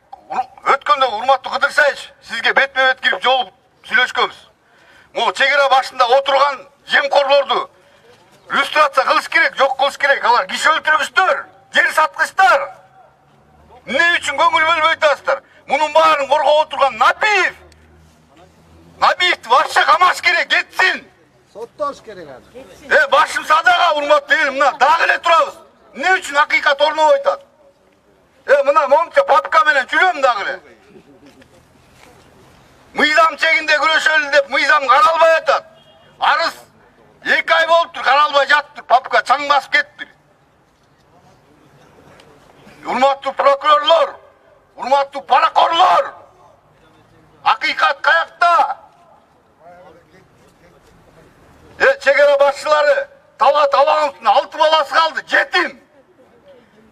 өткөндө урматтуу Кыдыршаевич, сизге бетме-бет кирип жолугуп сүйлөшкөнбүз. Могу чегара башында отурган жемкорлорду люстрация кылыш керек, жок кылыш керек. Алар киши өлтүргүчтөр, жер саткычтар. Эмне үчүн көңүл бөлбөй атасыздар? Мунун баарын коргоп отурган Набиев. Набиевди вообще камаш керек, кетсин. Соттош керек азыр. Башым садага, урматтуу эл, мына дагы эле турабыз. Эмне үчүн акыйкат орнобой атат? Мына момча папка менен жүрөм дагы эле. Мыйзам чегинде күрөшөлү деп мыйзам каралбай атат. Арыз 2 ай болуптур, каралбай жаттыр, папка чаң басып кетти. Урматтуу прокурорлор, урматтуу паракорлор. Акыйкат каякта? Чегара башчылары Талгат Алановдун 6 баласы калды, жетим.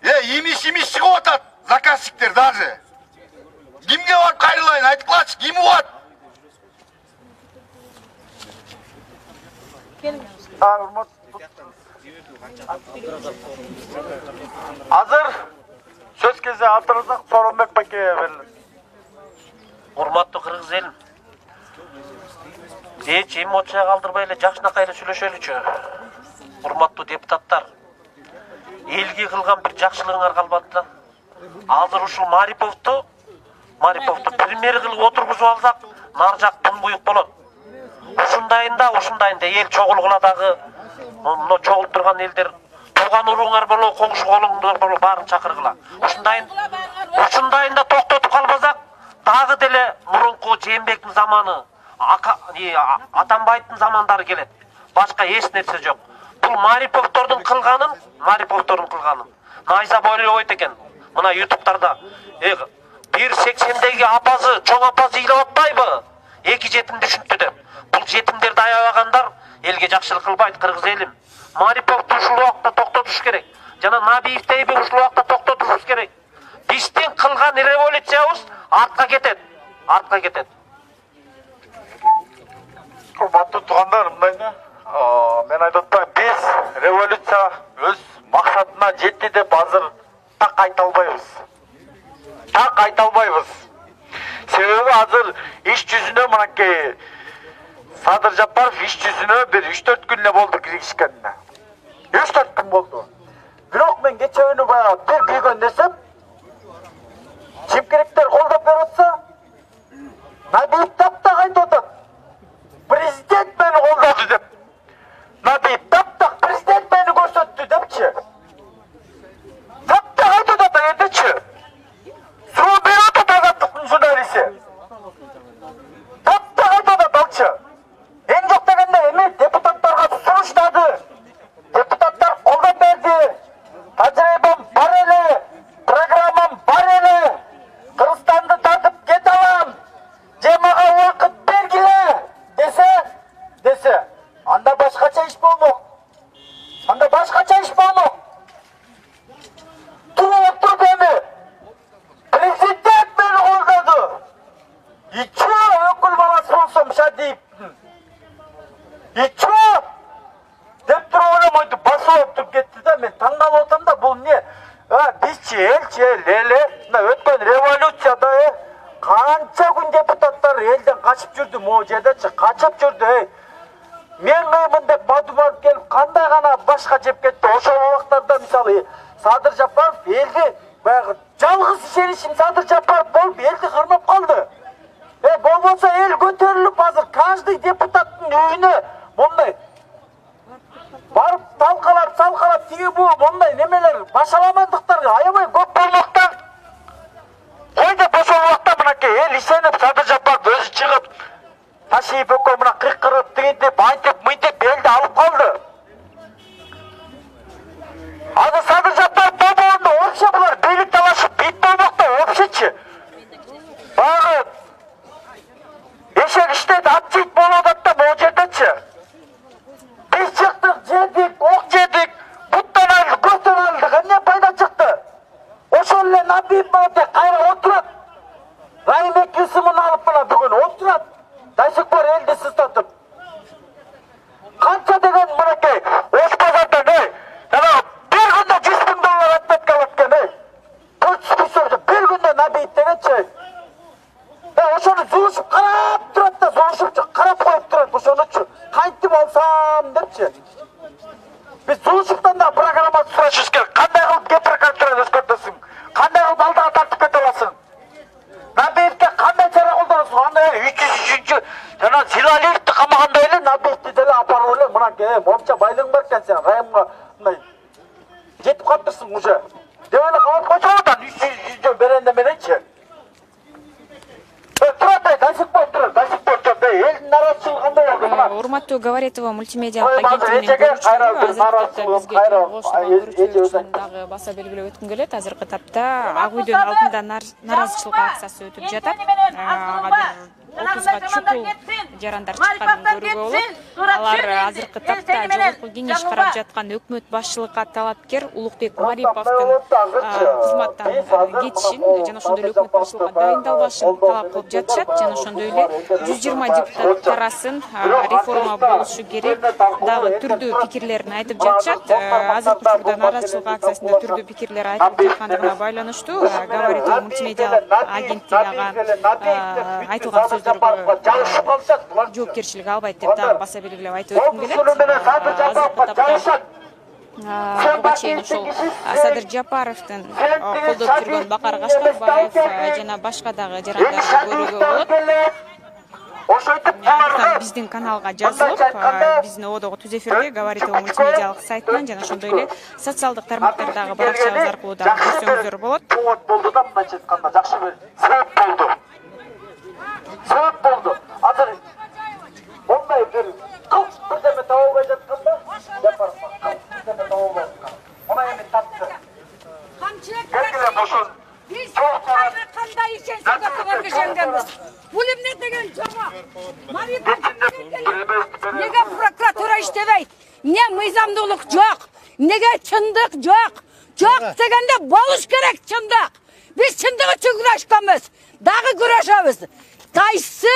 Имиш чыгып атат, заказчиктер даже. Кимге барып кайрылайын, айтыклачы, ким уат? Азыр сөз кезде Абдыразак Сооронбек байкеге берилет. Урматтуу кыргыз элим. Эч эмоция калтырбай эле жакшынакай эле сүйлөшөлүчү. Урматтуу депутаттар, элге кылган бир жакшылыгыңар калбады да. Азыр ушул Мариповду премьер кылып отургузуп алсак, нар жак тунбуюк болот. Ушундайында эл чогулгула дагы, мына чогулуп турган элдер, тууган урууңар боло, коңшу колуңдар боло баарын чакыргыла. Ушундайында токтотуп калбасак, дагы деле мурунку Жээнбектин заманы, Атамбайдын замандары келет. Башка эч нерсе жок. Бул Мариповдордун кылганын найза бойлойт экен. Мына ютубтарда 1.80-деги апасы, чоң апасы ыйлап атпайбы? 2 жетим түшүптү деп. Бул жетимдерди аябагандар элге жакшылык кылбайт, кыргыз элим. Мариповду ушул убакта токтотуш керек. Жана Набиевди ушул убакта токтотуш керек. Биздин кылган революциябыз артка кетет. Урматтуу туугандар, мындайда мен айтып атпайм, биз революция өз максатына жетти деп азыр так айта албайбыз. Себеби азыр иш жүзүнө мынакей Садыр Жапаров иш жүзүнө бир 3-4 күн эле болду киришкенине. 3-4 күн болду. Бирок мен кече күнү баягы бир күйгөн десем, чимкеректер колдоп берип атса, Набиев таптак айтып атат. Президент мени колдоду деп. Набиев таптак президент мени көрсөттү депчи. Таптак айтып атат эндечи. Суу берип атат Азаттыктын журналисти. Таптак айтып атат алчы. Эң жок дегенде эми депутаттарга сунуштады. Депутаттар колдоп берди. Тажрыйбам бар эле, программам бар эле. Кыргызстанды тартып кете алам. Же мага убакыт бергиле десе, анда башкача иш болмок. Туруп турду эми. Президент мени колдоду. Ичо өкүл баласы болсом Шадиевдин. Ичо деп туруп эле мойду басып туруп кетти да, мен таң калып атам да, бул эмне? Бизчи эле мына өткөн революцияда канча күн депутаттар элден качып жүрдү, могу жердечи качып жүрдү. Мен кыймын деп бадубар келип кандай гана башка жеп кетти. Ошол убактарда мисалы Садыр Жапаров элди баягы жалгыз ишеничим Садыр Жапаров болуп элди кармап калды. Болбосо эл көтөрүлүп азыр каждый депутаттын үйүнө мондай Барып талқалап тиги бу мондай немелер башаламандыктарга аябай көп болмокта. Кой деп ошол убакта мынакей эл ишенип Садыр Жапаров өзү чыгып Ташиев экөө мына кыркырып дегендеп айтып мынтип элди алып калды. Азыр Садыр Жапаров болбогондо вообще булар бийлик талашып бит болмокта вообще-чи. Багы эшек иштейт, ат жейт болуп атат да могу жердечи. Biz çıktık, yedik, ok yedik, buttan aldık, götten aldık, ne fayda çıktı? O şöyle Nabiyim Mehmet'e kayra oturat. Rahim Ekilsim'ini alıp bana bugün oturat. Daşık var elde siz tutup. Kança degen mınakey, oş pazarda ne? Yani bir günde $100.000 atmet kalıpken ne? 400 bin sorucu, bir günde Nabiyim degen şey. O şöyle zuluşup karap durat da zuluşup karap koyup durat o şöyle için. Kayıttım olsam depçi. Biz zuluşuptan da programa suraşız керек. Kanday kılıp gepir kalktırın özgürtüsün. Kanday kılıp aldığa tartıp kötülasın. Nabiyev'de kanday çare koldanısın. Kanday 300. Sana Zilaliyev'de kamağında öyle Nabiyev'de deli aparı öyle. Mına ke, momça baylığın varken sen rayımla jetip kaptırsın уже. Develi kavat koça oradan 300 berende menekçi. Урматтуу Говоритова мультимедиалык агенттигинин көрүүчүлөрү азыркы тапта бизге чогулуштурган көрүүчүлөр үчүн дагы баса белгилеп өткүм келет. Азыркы тапта Ак үйдүн алдында наразычылык акциясы өтүп жатат. 30га чукул жарандар чыкканын көрүүгө болот. Алар азыркы тапта жогорку кеңеш карап жаткан өкмөт башчылыкка талапкер Улукбек Мариповдун кызматтан кетишин жана ошондой эле өкмөт башчылыкка дайындалбашын талап кылып жатышат. Жана ошондой эле 120 депутат тарасын реформа болушу керек дагы түрдүү пикирлерин айтып жатышат. Азыркы учурда наразычылык акциясында түрдүү пикирлер айтылып жаткандыгына байланыштуу Говоритова мультимедиалык агенттиги айтылган сөздөргө жоопкерчилик албайт деп дагы баса белгилеп айтып өткүм келет. Азыркы тапта буга чейин ушул Садыр Жапаровдун колдоп жүргөн Бакар Кашкарбаев жана башка дагы жарандарды көрүүгө болот. Биздин каналга жазылып, биздин одого түз эфирге Говоритова мультимедиалык сайтынан жана ошондой эле социалдык тармактардагы баракчабыз аркылуу дагы көрсөңүздөр болот. Болду да мынча айтканда жакшы бир себеп болду. Sebep buldu. Hazır. Onday bir kılç bir deme tavuk ajatkanda yaparım. Kılç bir deme tavuk ajatkanda. Ona yemin tattı. Gergile boşun. Biz kандай işen sokakta geçendemiz. Bulim ne degen çaba. Nege prokuratura iştebeyt. Ne mizamdılık yok. Nege çındık yok. Yok degende boluş gerek çındık. Biz çındığı için güreşkemiz. Dağı güreşemiz. Kaysı,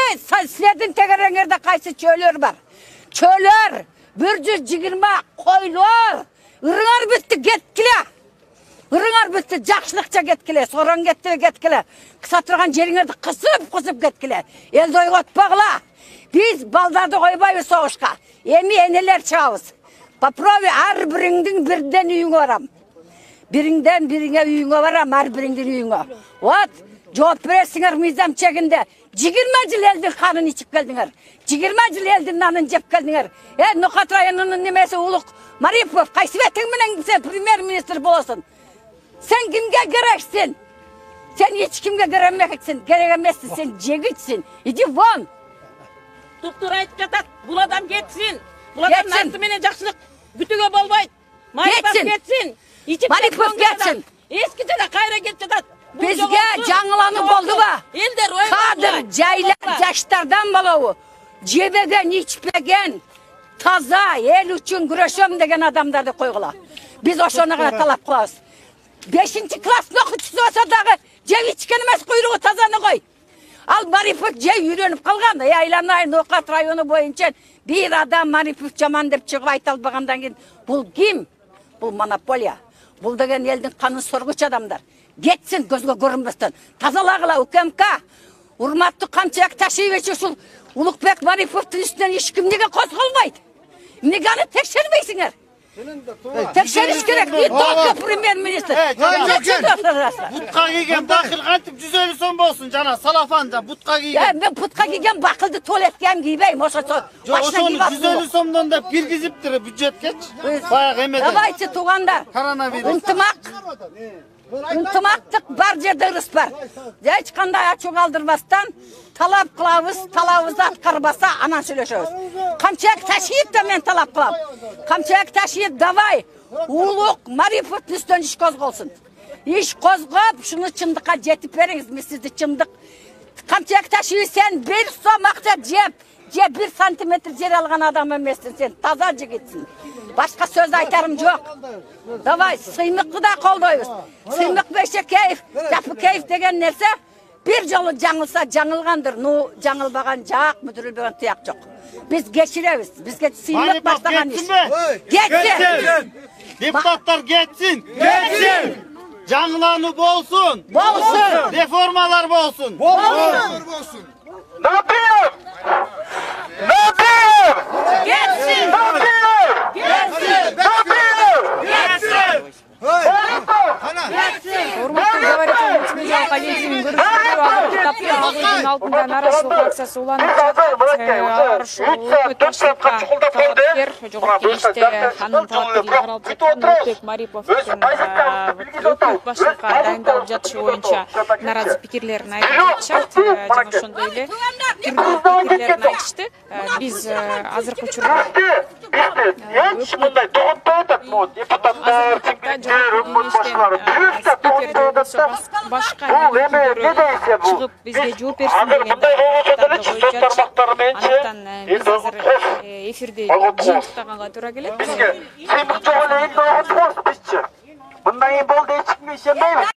sizlerden tekerengerde kaysı çöller var. Çöller, 120 koylar. Irınar bitti, getkile. Irınar bitti, jakşılıkça getkile. Soran getkile. Kısa turgan jeriңерди kısıp getkile. El doygatpagıla. Biz baldardı koybayız soğuşka. Emi eneler çağız. Paprovi her biriңдин birden үйüңe varam. Biriңden birine үйüңe varam, her biriңdin үйüңe. Ot, жооп бересиңер мыйзам чегинде. 20 жыл элдин канын ичип келдиңер. 20 жыл элдин нанын жеп келдиңер. Нукат районунун немеси Улук Марипов, кайсы бетиң менен сен премьер-министр болосуң? Sen kimge gereksin? Sen hiç kimge gerekmeksin, gerek emezsin, sen jegitsin. İdi von. Tuttur aytıp jatat, bul adam getsin. Bul adam nartı menen jakşılık bütüge bolbayt. Maripov getsin. Maripov getsin. Eskide de kayra get jatat. Bizge жаңыланы болды ба? Kadr, jaylar, jaşlardan balovu. Jebegen, içpegen, taza, el üçün güreşem degen adamları koygula. Biz oşona kadar talap kılabız. 5. klasın okutusu olsa dağı jeb içken emes kuyruğu tazanı koy. Al Maripov jeb yürünüp kalganda, Aylanay Nokat rayonu boyunca bir adam Maripov jaman dep çıkıp aytalbagandan keyin bul kim? Bul monopoliya. Bul degen eldin kanın sorguç adamlar. Getsin gözge görünmesden. Tazalagıla UKMK. Urmatlı Kamçayak Taşıyevich uşul Ulukbek Maripov'tun üstünden hiç kim nege kozgolmaydı. Negani tekşermeysinger. Tekşeriş gerek. Bir doktor pремьер-министр. Butqa kiygen bakır kantip 150 so'm bo'lsin jana salafanca butqa kiygen. Ben putka giygen bakıldı tuvaletken giybeyim. Oşa başına giyip 150 so'mdan da kirgiziptir budjetke. Bayağı emeden. Davayçı tuğanda. Unutmak. Unutmaktık bar yerde ırıs var. Hiç kanday açık aldırmastan talap kılavuz, talavuzda atkarbasa anan söyleşiyoruz. Kamçak taşıyıp da men talap kılav. Kamçak taşıyıp davay. Uğuluk, marifet üstün iş kozgolsun. İş kozgop şunu çındığa jetip veriniz mi sizde çındık. Kamçak taşıyıp sen bir somakta cep 1 santimetre yer algan adam emessin sen. Tazacı gitsin. Başka söz aytarım yok. Davay sıymıklı da koldoyuz. Sıymık beşe keyif, yapı keyif degen nerse bir yolu жаңылса жаңылганdır. Nu жаңылbagan жак, müdürülbegen tuyak yok. Biz geçireviz. Bizge sıymık başlagan iş. Geçsin. Deputatlar geçsin. Geçsin. Жаңылануу bolsun. Bolsun. Reformalar bolsun. Bolsun. Ne yapayım? Ne yapayım? Geçsin. Ne yapayım? Geçsin. Ne yapayım? Geçsin. Урматтуу говорит мультимедиалык агенттигинин көрүшүндө азыр таптын агылдын алдында нааразычылык акциясы уланып жатат. Алар ушул өкмөт башчылыкка талапкер жогорку кеңеште анын талапкерлери каралып жаткан Өлкөк Мариповдун өкмөт башчылыкка дайындалып жатышы боюнча нааразы пикирлерин айтып жатышат. Жана ошондой эле түрдүү пикирлерин айтышты. Биз азыркы учурда Hiç bunday doğuntu ödet mu? Deputatlar, башка чыгып бизге жооп берсин деген коюп жатышат. Андыктан биз азыр эфирде жыйынтыктаганга туура келет. Сыймык жок эле элди окутуп болсун бизчи. Мындан кийин болду эч кимге ишенбейбиз.